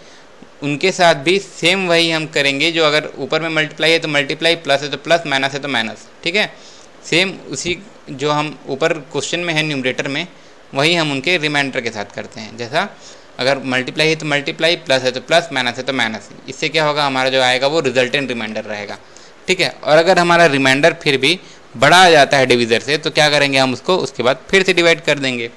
उनके साथ भी सेम वही हम करेंगे। जो अगर ऊपर में मल्टीप्लाई है तो मल्टीप्लाई, प्लस है तो प्लस, माइनस है तो माइनस। ठीक है, सेम उसी जो हम ऊपर क्वेश्चन में है न्यूमरेटर में, वही हम उनके रिमाइंडर के साथ करते हैं। जैसा अगर मल्टीप्लाई है तो मल्टीप्लाई, प्लस है तो प्लस, माइनस है तो माइनस। इससे क्या होगा, हमारा जो आएगा वो रिजल्टेंट रिमाइंडर रहेगा। ठीक है, और अगर हमारा रिमाइंडर फिर भी बड़ा आ जाता है डिविज़र से तो क्या करेंगे हम उसको उसके बाद फिर से डिवाइड कर देंगे।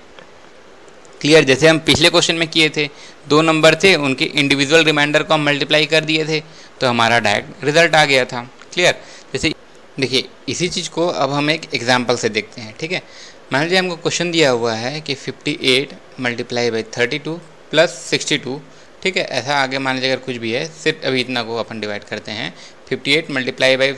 क्लियर, जैसे हम पिछले क्वेश्चन में किए थे, दो नंबर थे, उनके इंडिविजुअल रिमाइंडर को हम मल्टीप्लाई कर दिए थे तो हमारा डायरेक्ट रिजल्ट आ गया था। क्लियर, जैसे देखिए इसी चीज़ को अब हम एक एग्जाम्पल से देखते हैं। ठीक है, मान लीजिए हमको क्वेश्चन दिया हुआ है कि 58 मल्टीप्लाई बाई 32 प्लस 62। ठीक है, ऐसा आगे मान लीजिए अगर कुछ भी है, सिर्फ अभी इतना को अपन डिवाइड करते हैं। 58 multiply by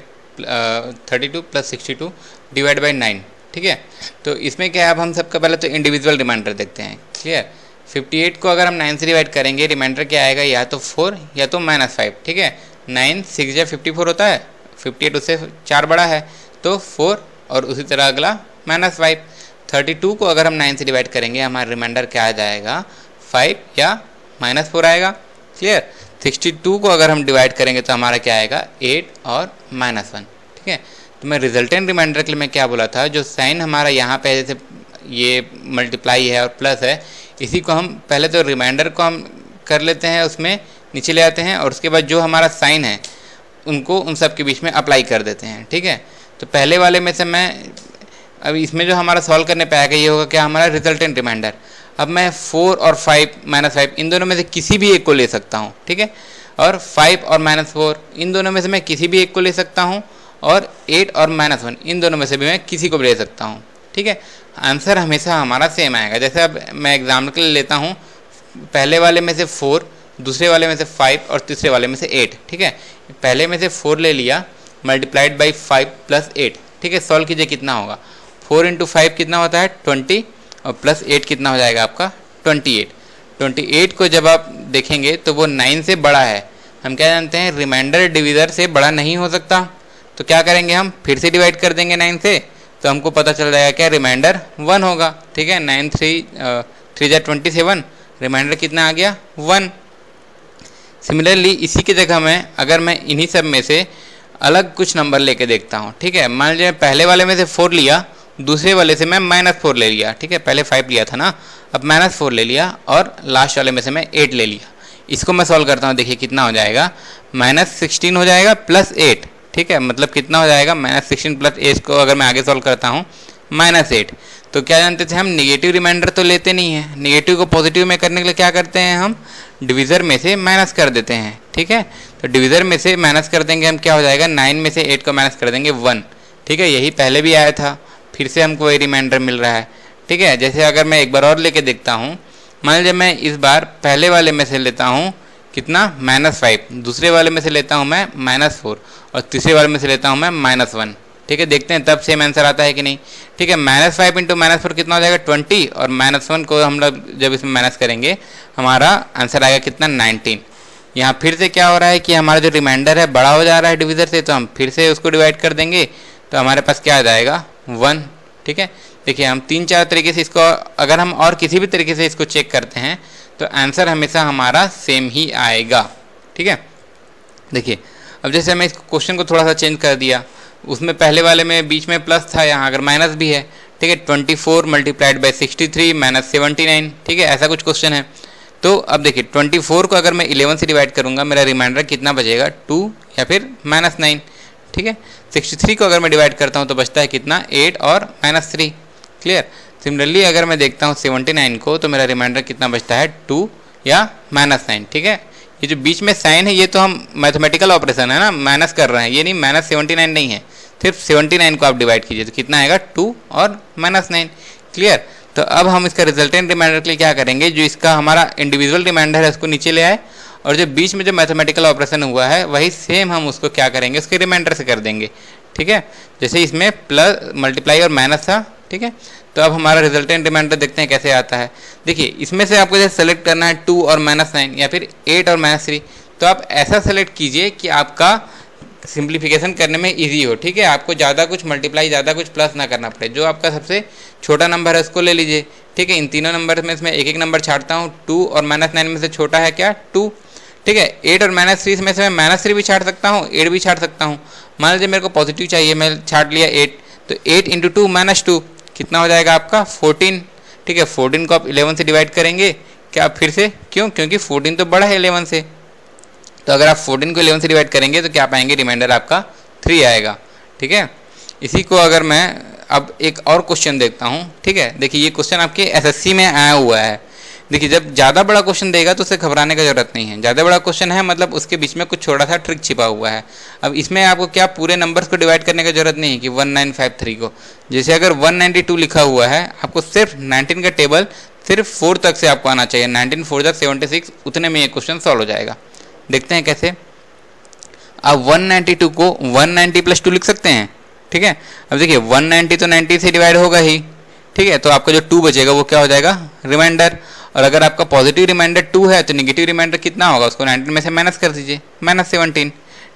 32 plus 62 divide by 9। ठीक है, तो इसमें क्या है, अब हम सबका पहले तो इंडिविजुअल रिमाइंडर देखते हैं। क्लियर, 58 को अगर हम 9 से डिवाइड करेंगे, रिमाइंडर क्या आएगा, या तो 4 या तो -5। ठीक है, 9 6 या 54 होता है, 58 उससे 4 बड़ा है तो 4, और उसी तरह अगला -5। 32 को अगर हम 9 से डिवाइड करेंगे, हमारा रिमाइंडर क्या आ जाएगा, 5 या -4 आएगा। क्लियर, 62 को अगर हम डिवाइड करेंगे तो हमारा क्या आएगा, 8 और -1। ठीक है, तो मैं रिजल्टेंट रिमाइंडर के लिए मैं क्या बोला था, जो साइन हमारा यहाँ पे जैसे ये मल्टीप्लाई है और प्लस है, इसी को हम पहले तो रिमाइंडर को हम कर लेते हैं, उसमें नीचे ले आते हैं, और उसके बाद जो हमारा साइन है उनको उन सब के बीच में अप्लाई कर देते हैं। ठीक है, तो पहले वाले में से मैं अब इसमें जो हमारा सॉल्व करने पे आएगा ये होगा क्या, हमारा रिजल्टेंट रिमाइंडर। अब मैं 4 और 5 -5 इन दोनों में से किसी भी एक को ले सकता हूँ। ठीक है, और 5 और -4 इन दोनों में से मैं किसी भी एक को ले सकता हूँ, और 8 और -1 इन दोनों में से भी मैं किसी को भी ले सकता हूँ। ठीक है, आंसर हमेशा हमारा सेम आएगा। जैसे अब मैं एग्जाम्पल के लिए लेता हूँ, पहले वाले में से 4, दूसरे वाले में से 5 और तीसरे वाले में से 8। ठीक है, पहले में से 4 ले लिया, मल्टीप्लाइड बाई 5 प्लस 8। ठीक है, सॉल्व कीजिए कितना होगा, 4 इंटू 5 कितना होता है 20, और प्लस 8 कितना हो जाएगा आपका 28। 28 को जब आप देखेंगे तो वो 9 से बड़ा है। हम क्या जानते हैं, रिमाइंडर डिविज़र से बड़ा नहीं हो सकता, तो क्या करेंगे हम फिर से डिवाइड कर देंगे 9 से, तो हमको पता चल जाएगा क्या, रिमाइंडर 1 होगा। ठीक है, 9 3 जा 27, रिमाइंडर कितना आ गया 1। सिमिलरली इसी की जगह में अगर मैं इन्हीं सब में से अलग कुछ नंबर लेके देखता हूँ। ठीक है, मान लीजिए पहले वाले में से 4 लिया, दूसरे वाले से मैं -4 ले लिया। ठीक है, पहले 5 लिया था ना, अब -4 ले लिया, और लास्ट वाले में से मैं 8 ले लिया। इसको मैं सॉल्व करता हूँ, देखिए कितना हो जाएगा, -16 हो जाएगा प्लस 8। ठीक है, मतलब कितना हो जाएगा, -16 प्लस 8 को अगर मैं आगे सॉल्व करता हूँ -8। तो क्या जानते थे हम, निगेटिव रिमाइंडर तो लेते नहीं है, निगेटिव को पॉजिटिव में करने के लिए क्या करते हैं हम, डिविज़र में से माइनस कर देते हैं। ठीक है, तो डिविज़र में से माइनस कर देंगे हम, क्या हो जाएगा, 9 में से 8 को माइनस कर देंगे 1। ठीक है, यही पहले भी आया था, फिर से हमको वही रिमाइंडर मिल रहा है। ठीक है, जैसे अगर मैं एक बार और लेके देखता हूँ, मान लीजिए मैं इस बार पहले वाले में से लेता हूँ कितना, -5, दूसरे वाले में से लेता हूँ मैं -4, और तीसरे वाले में से लेता हूँ मैं -1। ठीक है, देखते हैं तब सेम आंसर आता है कि नहीं। ठीक है, -5 इंटू -4 कितना हो जाएगा 20, और -1 को हम लोग जब इसमें माइनस करेंगे हमारा आंसर आएगा कितना 19। यहाँ फिर से क्या हो रहा है कि हमारा जो रिमाइंडर है बड़ा हो जा रहा है डिविज़र से, तो हम फिर से उसको डिवाइड कर देंगे, तो हमारे पास क्या आ जाएगा 1। ठीक है। देखिए हम 3-4 तरीके से इसको, अगर हम और किसी भी तरीके से इसको चेक करते हैं तो आंसर हमेशा हमारा सेम ही आएगा, ठीक है। देखिए अब जैसे मैं इस क्वेश्चन को थोड़ा सा चेंज कर दिया, उसमें पहले वाले में बीच में प्लस था, यहाँ अगर माइनस भी है, ठीक है। 24 मल्टीप्लाइड बाई 63 माइनस 79, ठीक है, ऐसा कुछ क्वेश्चन है। तो अब देखिए 24 को अगर मैं 11 से डिवाइड करूंगा, मेरा रिमाइंडर कितना बचेगा, 2 या फिर -9, ठीक है। 63 को अगर मैं डिवाइड करता हूँ तो बचता है कितना, 8 और -3, क्लियर। सिमिलरली अगर मैं देखता हूँ 79 को, तो मेरा रिमाइंडर कितना बचता है, 2 या -9, ठीक है। ये जो बीच में साइन है ये तो हम मैथमेटिकल ऑपरेशन है ना, माइनस कर रहे हैं, ये नहीं -79 नहीं है, सिर्फ 79 को आप डिवाइड कीजिए तो कितना आएगा, 2 और -9, क्लियर। तो अब हम इसका रिजल्टेंट रिमाइंडर के लिए क्या करेंगे, जो इसका हमारा इंडिविजुअल रिमाइंडर है उसको नीचे ले आए, और जो बीच में जो मैथमेटिकल ऑपरेशन हुआ है वही सेम हम उसको क्या करेंगे, उसके रिमाइंडर से कर देंगे, ठीक है। जैसे इसमें प्लस मल्टीप्लाई और माइनस था, ठीक है। तो अब हमारा रिजल्टेंट रिमाइंडर देखते हैं कैसे आता है। देखिए इसमें से आपको जैसे सेलेक्ट करना है 2 और -9 या फिर 8 और -3, तो आप ऐसा सेलेक्ट कीजिए कि आपका सिंप्लीफिकेशन करने में इजी हो, ठीक है। आपको ज़्यादा कुछ मल्टीप्लाई, ज़्यादा कुछ प्लस ना करना पड़े। जो आपका सबसे छोटा नंबर है उसको ले लीजिए, ठीक है। इन तीनों नंबर में इसमें एक एक नंबर छाटता हूँ, 2 और -9 में से छोटा है क्या, 2, ठीक है। 8 और -3 में से मैं -3 भी छाट सकता हूँ, 8 भी छाट सकता हूँ। मान लीजिए मेरे को पॉजिटिव चाहिए, मैं छाट लिया 8, तो 8 × 2 -2 कितना हो जाएगा आपका, 14, ठीक है। 14 को आप 11 से डिवाइड करेंगे क्या, फिर से क्यों, क्योंकि 14 तो बड़ा है 11 से, तो अगर आप 14 को 11 से डिवाइड करेंगे तो क्या पाएंगे, रिमाइंडर आपका 3 आएगा, ठीक है। इसी को अगर मैं अब एक और क्वेश्चन देखता हूँ, ठीक है। देखिए ये क्वेश्चन आपके एसएससी में आया हुआ है। देखिए जब ज़्यादा बड़ा क्वेश्चन देगा तो उससे घबराने का जरूरत नहीं है, ज़्यादा बड़ा क्वेश्चन है मतलब उसके बीच में कुछ छोटा सा ट्रिक छिपा हुआ है। अब इसमें आपको क्या पूरे नंबर्स को डिवाइड करने की जरूरत नहीं है कि 1953 को, जैसे अगर 192 लिखा हुआ है, आपको सिर्फ 19 का टेबल सिर्फ 4 तक से आपको आना चाहिए, 19 4 जा 76, उतने में ये क्वेश्चन सॉल्व हो जाएगा। देखते हैं कैसे। अब 192 को 190 + 2 लिख सकते हैं, ठीक है। अब देखिए 190 तो 90 से डिवाइड होगा ही, ठीक है। तो आपका जो 2 बचेगा वो क्या हो जाएगा, रिमाइंडर। और अगर आपका पॉजिटिव रिमाइंडर 2 है तो नेगेटिव रिमाइंडर कितना होगा, उसको 19 में से माइनस कर दीजिए, -17,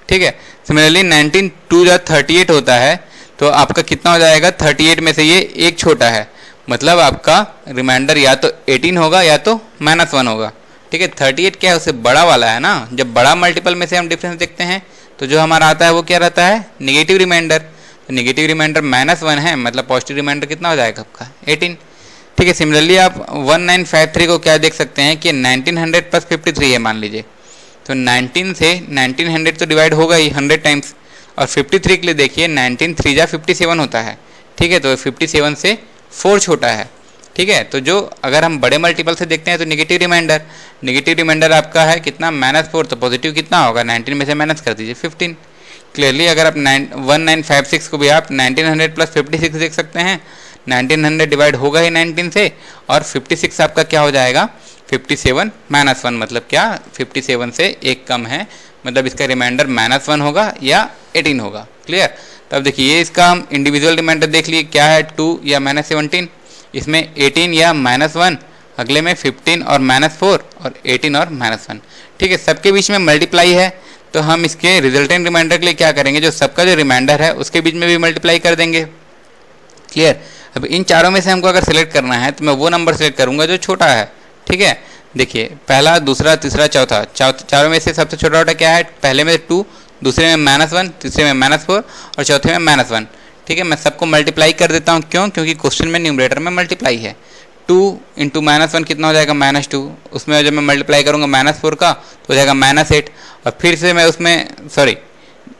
ठीक है। सिमिलरली 19 2 जा 38 होता है, तो आपका कितना हो जाएगा, 38 में से ये एक छोटा है, मतलब आपका रिमाइंडर या तो 18 होगा या तो -1 होगा, ठीक है। 38 क्या है, उससे बड़ा वाला है ना। जब बड़ा मल्टीपल में से हम डिफरेंस देखते हैं तो जो हमारा आता है वो क्या रहता है, नेगेटिव रिमाइंडर। तो नेगेटिव रिमाइंडर -1 है, मतलब पॉजिटिव रिमाइंडर कितना हो जाएगा आपका, 18, ठीक है। सिमिलरली आप 1953 को क्या देख सकते हैं कि 1900 + 53 है मान लीजिए, तो 19 से 1900 तो डिवाइड होगा ही 100 टाइम्स, और 53 के लिए देखिए 19 3 जा 57 होता है, ठीक है। तो 57 से 4 छोटा है, ठीक है। तो जो अगर हम बड़े मल्टीपल से देखते हैं तो नेगेटिव रिमाइंडर आपका है कितना, -4, तो पॉजिटिव कितना होगा, 19 में से माइनस कर दीजिए 15। क्लियरली अगर आप 1956 को भी आप 1900 + 56 देख सकते हैं, 1900 डिवाइड होगा ही 19 से, और 56 आपका क्या हो जाएगा, 57 -1, मतलब क्या 57 से एक कम है, मतलब इसका रिमाइंडर -1 होगा या 18 होगा, क्लियर। तब देखिए ये इसका हम इंडिविजुअल रिमाइंडर देख लिए क्या है, 2 या -17, इसमें 18 या -1, अगले में 15 और -4, और 18 और -1, ठीक है। सबके बीच में मल्टीप्लाई है, तो हम इसके रिजल्टेंट रिमाइंडर के लिए क्या करेंगे, जो सबका जो रिमाइंडर है उसके बीच में भी मल्टीप्लाई कर देंगे, क्लियर। अब इन चारों में से हमको अगर सेलेक्ट करना है तो मैं वो नंबर सेलेक्ट करूंगा जो छोटा है, ठीक है। देखिए पहला, दूसरा, तीसरा, चौथा, चारों में से सबसे छोटा क्या है, पहले में 2, दूसरे में -1, तीसरे में -4 और चौथे में -1, ठीक है। मैं सबको मल्टीप्लाई कर देता हूँ, क्यों, क्योंकि क्वेश्चन में न्यूमरेटर में मल्टीप्लाई है। 2 × -1 कितना हो जाएगा, -2, उसमें जब मैं मल्टीप्लाई करूँगा -4 का तो हो जाएगा -8, और फिर से मैं उसमें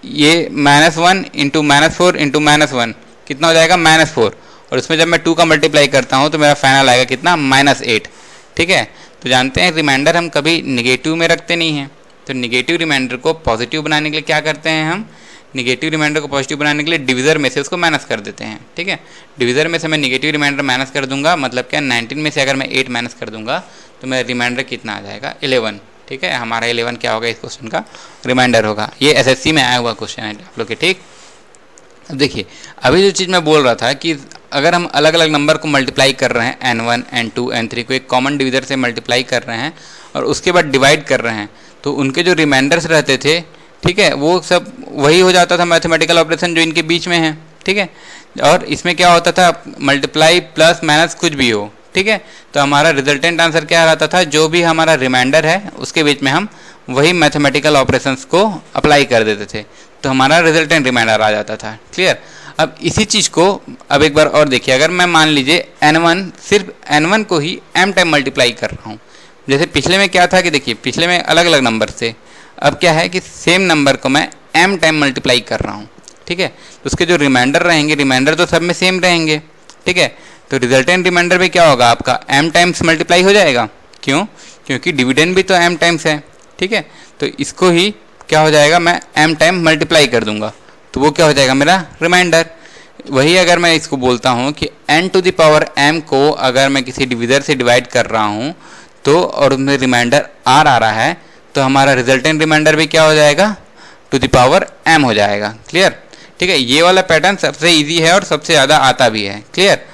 ये -1 × -4 × -1 कितना हो जाएगा, -4, और उसमें जब मैं 2 का मल्टीप्लाई करता हूँ तो मेरा फाइनल आएगा कितना, -8, ठीक है। तो जानते हैं रिमाइंडर हम कभी निगेटिव में रखते नहीं हैं, तो निगेटिव रिमाइंडर को पॉजिटिव बनाने के लिए क्या करते हैं हम, निगेटिव रिमाइंडर को पॉजिटिव बनाने के लिए डिविज़र में से उसको माइनस कर देते हैं, ठीक है। डिविज़र में से मैं निगेटिव रिमाइंडर माइनस कर दूंगा, मतलब क्या 19 में से अगर मैं 8 माइनस कर दूंगा तो मेरा रिमाइंडर कितना आ जाएगा, 11, ठीक है। हमारा 11 क्या होगा, इस क्वेश्चन का रिमाइंडर होगा। ये एसएससी में आया हुआ क्वेश्चन है आप लोग के, ठीक। अब देखिए अभी जो चीज़ मैं बोल रहा था कि अगर हम अलग अलग नंबर को मल्टीप्लाई कर रहे हैं, n1 n2 n3 को एक कॉमन डिविज़र से मल्टीप्लाई कर रहे हैं और उसके बाद डिवाइड कर रहे हैं, तो उनके जो रिमाइंडर्स रहते थे, ठीक है, वो सब वही हो जाता था मैथमेटिकल ऑपरेशन जो इनके बीच में है, ठीक है। और इसमें क्या होता था, मल्टीप्लाई प्लस माइनस कुछ भी हो, ठीक है। तो हमारा रिजल्टेंट आंसर क्या रहता था, जो भी हमारा रिमाइंडर है उसके बीच में हम वही मैथमेटिकल ऑपरेशंस को अप्लाई कर देते थे, तो हमारा रिजल्टेंट रिमाइंडर आ जाता था। क्लियर। अब इसी चीज़ को अब एक बार और देखिए, अगर मैं मान लीजिए n1 सिर्फ n1 को ही m टाइम मल्टीप्लाई कर रहा हूँ, जैसे पिछले में क्या था कि देखिए पिछले में अलग अलग नंबर थे, अब क्या है कि सेम नंबर को मैं m टाइम मल्टीप्लाई कर रहा हूँ, ठीक है। तो उसके जो रिमाइंडर रहेंगे, रिमाइंडर तो सब में सेम रहेंगे, ठीक है। तो रिजल्टेंट रिमाइंडर में क्या होगा, आपका m टाइम्स मल्टीप्लाई हो जाएगा। क्यों? क्योंकि डिविडेंड भी तो m टाइम्स है, ठीक है। तो इसको ही क्या हो जाएगा, मैं m टाइम मल्टीप्लाई कर दूंगा, तो वो क्या हो जाएगा मेरा रिमाइंडर। वही अगर मैं इसको बोलता हूँ कि n to the power m को अगर मैं किसी डिविजर से डिवाइड कर रहा हूँ तो और उसमें रिमाइंडर r आ रहा है, तो हमारा रिजल्टेंट रिमाइंडर भी क्या हो जाएगा, टू द पावर m हो जाएगा। क्लियर, ठीक है। ये वाला पैटर्न सबसे इजी है और सबसे ज़्यादा आता भी है। क्लियर।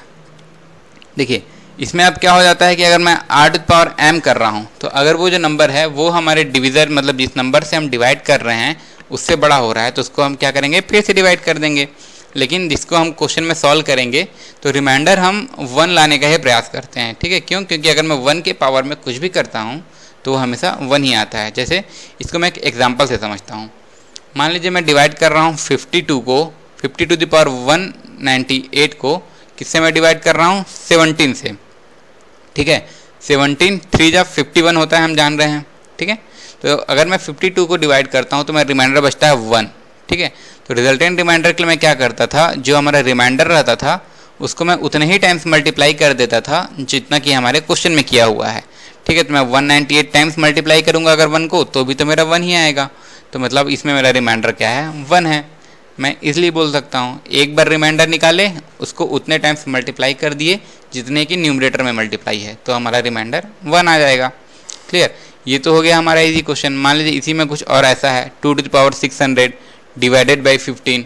देखिए इसमें अब क्या हो जाता है कि अगर मैं r to the power m कर रहा हूँ, तो अगर वो जो नंबर है वो हमारे डिविजर मतलब जिस नंबर से हम डिवाइड कर रहे हैं उससे बड़ा हो रहा है, तो उसको हम क्या करेंगे, फिर से डिवाइड कर देंगे। लेकिन जिसको हम क्वेश्चन में सॉल्व करेंगे तो रिमाइंडर हम 1 लाने का ही प्रयास करते हैं, ठीक है। क्यों? क्योंकि अगर मैं 1 के पावर में कुछ भी करता हूँ तो वो हमेशा 1 ही आता है। जैसे इसको मैं एक एग्जांपल से समझता हूँ। मान लीजिए मैं डिवाइड कर रहा हूँ 52 को, 50 टू द पावर 198 को किससे मैं डिवाइड कर रहा हूँ, 17 से, ठीक है। 17 3 जा 51 होता है, हम जान रहे हैं, ठीक है। तो अगर मैं 52 को डिवाइड करता हूँ तो मेरा रिमाइंडर बचता है 1, ठीक है। तो रिजल्टेंट रिमाइंडर के लिए मैं क्या करता था, जो हमारा रिमाइंडर रहता था उसको मैं उतने ही टाइम्स मल्टीप्लाई कर देता था जितना कि हमारे क्वेश्चन में किया हुआ है, ठीक है। तो मैं 198 टाइम्स मल्टीप्लाई करूँगा अगर 1 को, तो भी तो मेरा 1 ही आएगा। तो मतलब इसमें मेरा रिमाइंडर क्या है, 1 है। मैं इसलिए बोल सकता हूँ एक बार रिमाइंडर निकाले, उसको उतने टाइम्स मल्टीप्लाई कर दिए जितने कि न्यूमरेटर में मल्टीप्लाई है, तो हमारा रिमाइंडर 1 आ जाएगा। क्लियर। ये तो हो गया हमारा इजी क्वेश्चन। मान लीजिए इसी में कुछ और ऐसा है, 2 to the power 600 divided by 15।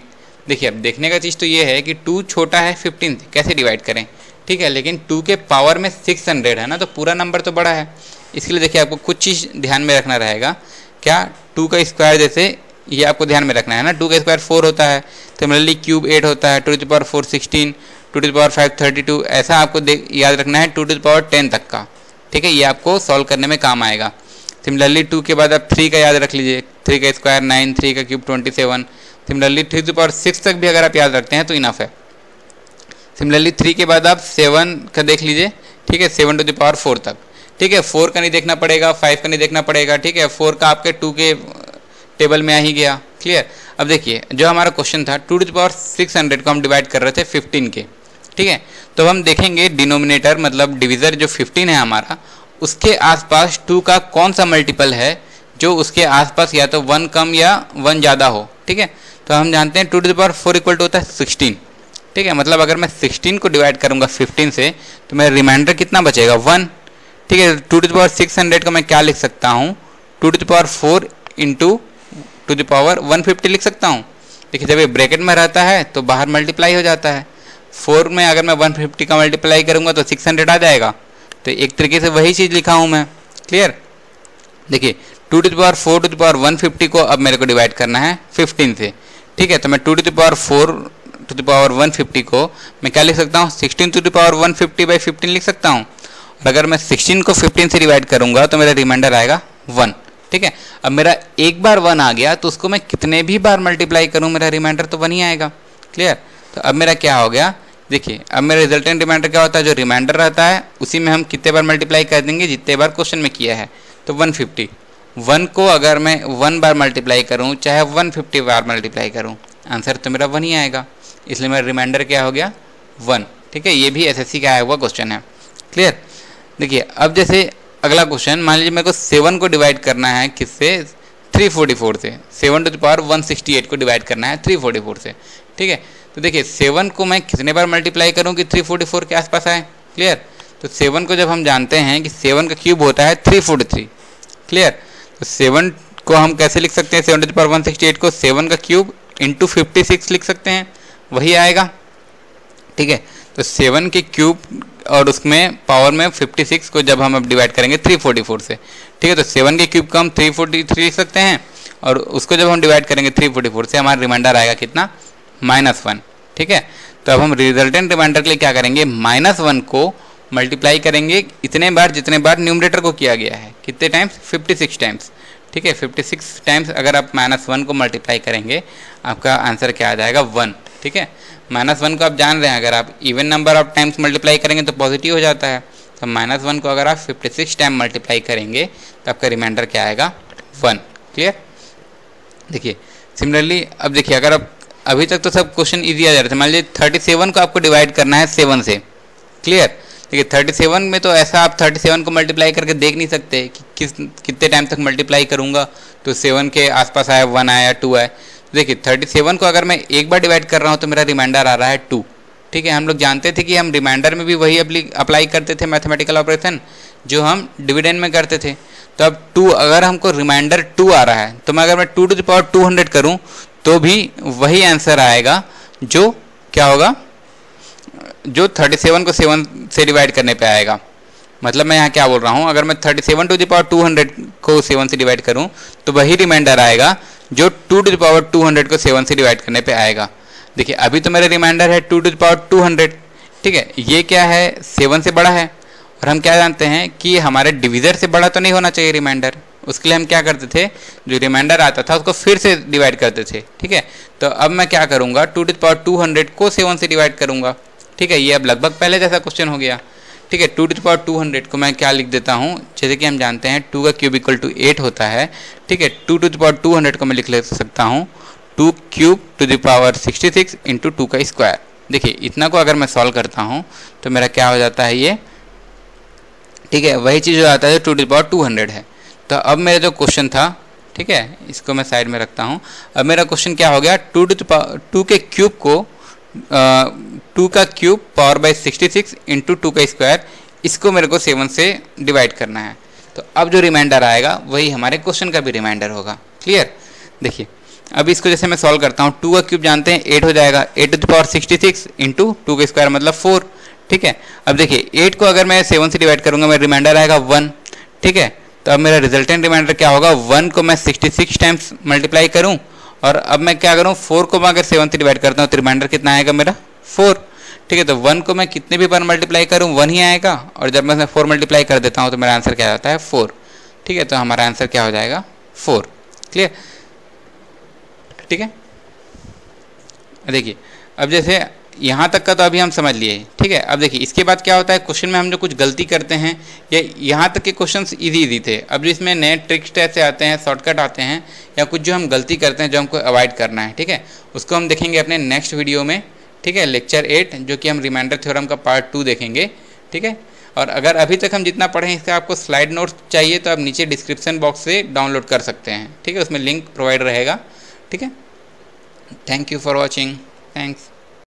देखिए अब देखने का चीज़ तो ये है कि 2 छोटा है 15 से, कैसे डिवाइड करें, ठीक है। लेकिन 2 के पावर में 600 है ना, तो पूरा नंबर तो बड़ा है। इसके लिए देखिए आपको कुछ चीज़ ध्यान में रखना रहेगा। क्या 2 का स्क्वायर, जैसे ये आपको ध्यान में रखना है ना, 2 का स्क्वायर 4 होता है, सिमिलरली क्यूब 8 होता है, 2 to the power 4 16, 2 to the power 5 32, ऐसा आपको याद रखना है 2 टू द पावर 10 तक का, ठीक है। ये आपको सॉल्व करने में काम आएगा। सिमिलरली 2 के बाद आप 3 का याद रख लीजिए, 3 का स्क्वायर 9, 3 का cube 27। Similarly 3 to the power 6 तक भी अगर आप याद रखते हैं तो इनफ है। सिमिलरली 3 के बाद आप 7 का देख लीजिए, ठीक है, 7 टू द पावर 4 तक, ठीक है। 4 का नहीं देखना पड़ेगा, 5 का नहीं देखना पड़ेगा, ठीक है। 4 का आपके 2 के टेबल में आ ही गया। क्लियर। अब देखिए जो हमारा क्वेश्चन था 2 टू द पावर 600 को हम डिवाइड कर रहे थे 15 के, ठीक है। तो हम देखेंगे डिनोमिनेटर मतलब डिविजर जो 15 है हमारा, उसके आसपास 2 का कौन सा मल्टीपल है जो उसके आसपास या तो 1 कम या 1 ज़्यादा हो, ठीक है। तो हम जानते हैं 2 to the power 4 equal to होता है 16, ठीक है। मतलब अगर मैं 16 को डिवाइड करूँगा 15 से तो मेरा रिमाइंडर कितना बचेगा, 1, ठीक है। 2 टू द पावर 600 को मैं क्या लिख सकता हूँ, 2 to the power 4 into to the power 150 लिख सकता हूँ। देखिए जब ये ब्रैकेट में रहता है तो बाहर मल्टीप्लाई हो जाता है, 4 में अगर मैं 150 का मल्टीप्लाई करूँगा तो 600 आ जाएगा। तो एक तरीके से वही चीज़ लिखा हूँ मैं। क्लियर। देखिए 2 to the power 4 to the power 150 को अब मेरे को डिवाइड करना है 15 से, ठीक है। तो मैं 2 to the power 4 to the power 150 को मैं क्या लिख सकता हूँ, 16 टू द पावर 150 बाई 15 लिख सकता हूँ। और अगर मैं 16 को 15 से डिवाइड करूँगा तो मेरा रिमाइंडर आएगा 1, ठीक है। अब मेरा एक बार 1 आ गया तो उसको मैं कितने भी बार मल्टीप्लाई करूँ मेरा रिमाइंडर तो 1 ही आएगा। क्लियर। तो अब मेरा क्या हो गया, देखिए अब मेरा रिजल्टेंट रिमाइंडर क्या होता है, जो रिमाइंडर रहता है उसी में हम कितने बार मल्टीप्लाई कर देंगे, जितने बार क्वेश्चन में किया है। तो 150, 1 को अगर मैं 1 बार मल्टीप्लाई करूँ चाहे 150 बार मल्टीप्लाई करूँ, आंसर तो मेरा 1 ही आएगा। इसलिए मेरा रिमाइंडर क्या हो गया, 1, ठीक है। ये भी एसएससी का आया हुआ क्वेश्चन है। क्लियर। देखिए अब जैसे अगला क्वेश्चन, मान लीजिए मेरे को 7 को डिवाइड करना है किससे, 344 से। 7 टू द पावर 168 को डिवाइड करना है 344 से, ठीक है। तो देखिए 7 को मैं कितने बार मल्टीप्लाई करूं कि 344 के आसपास आए। क्लियर। तो 7 को जब हम जानते हैं कि 7 का क्यूब होता है 343। क्लियर। तो 7 को हम कैसे लिख सकते हैं, 7 टू द पावर 168 को 7 का क्यूब इंटू 56 लिख सकते हैं, वही आएगा, ठीक है। तो 7 के क्यूब और उसमें पावर में 56 को जब हम अब डिवाइड करेंगे 344 से, ठीक है। तो 7 के क्यूब को हम 343 लिख सकते हैं और उसको जब हम डिवाइड करेंगे 344 से हमारा रिमाइंडर आएगा कितना, -1, ठीक है। तो अब हम रिजल्टेंट रिमाइंडर के लिए क्या करेंगे, -1 को मल्टीप्लाई करेंगे इतने बार जितने बार न्यूमरेटर को किया गया है। कितने टाइम्स, 56 टाइम्स, ठीक है। 56 टाइम्स अगर आप -1 को मल्टीप्लाई करेंगे आपका आंसर क्या आ जाएगा, 1, ठीक है। -1 को आप जान रहे हैं, अगर आप even number of times multiply करेंगे तो पॉजिटिव हो जाता है। तो -1 को अगर आप 56 टाइम मल्टीप्लाई करेंगे तो आपका रिमाइंडर क्या आएगा, 1। क्लियर। देखिए सिमिलरली अब देखिए, अगर आप अभी तक तो सब क्वेश्चन ईजी आ जा रहे थे, मान लीजिए 37 को आपको डिवाइड करना है 7 से। क्लियर। देखिए 37 में तो ऐसा आप 37 को मल्टीप्लाई करके देख नहीं सकते कि कितने टाइम तक मल्टीप्लाई करूंगा तो 7 के आसपास आया, 1 आया, 2 आया। देखिए 37 को अगर मैं एक बार डिवाइड कर रहा हूँ तो मेरा रिमाइंडर आ रहा है 2, ठीक है। हम लोग जानते थे कि हम रिमाइंडर में भी वही अप्लाई करते थे मैथमेटिकल ऑपरेशन जो हम डिविडेंड में करते थे। तो अब 2, अगर हमको रिमाइंडर 2 आ रहा है तो मैं अगर मैं 2 टू द पावर 200 करूँ तो भी वही आंसर आएगा, जो क्या होगा, जो 37 को 7 से डिवाइड करने पे आएगा। मतलब मैं यहाँ क्या बोल रहा हूँ, अगर मैं 37 टू द पावर 200 को 7 से डिवाइड करूँ तो वही रिमाइंडर आएगा जो 2 टू द पावर 200 को 7 से डिवाइड करने पे आएगा। देखिए अभी तो मेरा रिमाइंडर है 2 टू द पावर 200, ठीक है। ये क्या है, 7 से बड़ा है, और हम क्या जानते हैं कि हमारे डिविजर से बड़ा तो नहीं होना चाहिए रिमाइंडर। उसके लिए हम क्या करते थे, जो रिमाइंडर आता था उसको फिर से डिवाइड करते थे, ठीक है। तो अब मैं क्या करूँगा, 2 टू द पावर 200 को 7 से डिवाइड करूँगा, ठीक है। ये अब लगभग पहले जैसा क्वेश्चन हो गया, ठीक है। 2 टू द पावर 200 को मैं क्या लिख देता हूँ, जैसे कि हम जानते हैं 2 का क्यूब इक्वल टू 8 होता है, ठीक है। 2 टू द पावर 200 को मैं लिख सकता हूँ 2 cube two the power 66 into 2 का स्क्वायर। देखिए इतना को अगर मैं सॉल्व करता हूँ तो मेरा क्या हो जाता है ये, ठीक है, वही चीज़ हो जाता है जो 2 टू द पावर 200 है। तो अब मेरा जो क्वेश्चन था, ठीक है, इसको मैं साइड में रखता हूँ। अब मेरा क्वेश्चन क्या हो गया, 2 टू द पावर 2 के क्यूब को 2 का क्यूब पावर बाई 66 इंटू 2 का स्क्वायर, इसको मेरे को 7 से डिवाइड करना है। तो अब जो रिमाइंडर आएगा वही हमारे क्वेश्चन का भी रिमाइंडर होगा। क्लियर। देखिए अब इसको जैसे मैं सॉल्व करता हूँ, 2 का क्यूब जानते हैं 8 हो जाएगा, 8 टू द पावर 66 इंटू 2 का स्क्वायर मतलब 4, ठीक है। अब देखिए 8 को अगर मैं 7 से डिवाइड करूँगा मेरा रिमाइंडर आएगा 1, ठीक है। तो अब मेरा रिजल्टेंट रिमाइंडर क्या होगा, 1 को मैं 66 टाइम्स मल्टीप्लाई करूँ, और अब मैं क्या करूँ, 4 को मैं अगर 7 से डिवाइड करता हूँ तो रिमाइंडर कितना आएगा मेरा, 4, ठीक है। तो 1 को मैं कितने भी बार मल्टीप्लाई करूँ 1 ही आएगा, और जब मैं 4 मल्टीप्लाई कर देता हूँ तो मेरा आंसर क्या आता है, 4, ठीक है। तो हमारा आंसर क्या हो जाएगा, 4। क्लियर, ठीक है। देखिए अब जैसे यहाँ तक का तो अभी हम समझ लिए, ठीक है। अब देखिए इसके बाद क्या होता है, क्वेश्चन में हम जो कुछ गलती करते हैं, या यहाँ तक के क्वेश्चंस इजी थे, अब इसमें नए ट्रिक्स ऐसे आते हैं, शॉर्टकट आते हैं, या कुछ जो हम गलती करते हैं जो हमको अवॉइड करना है, ठीक है, उसको हम देखेंगे अपने नेक्स्ट वीडियो में, ठीक है, लेक्चर 8, जो कि हम रिमाइंडर थ्योरम का पार्ट 2 देखेंगे, ठीक है। और अगर अभी तक हम जितना पढ़े इसका आपको स्लाइड नोट्स चाहिए तो आप नीचे डिस्क्रिप्शन बॉक्स से डाउनलोड कर सकते हैं, ठीक है, उसमें लिंक प्रोवाइड रहेगा, ठीक है। Thank you for watching, thanks.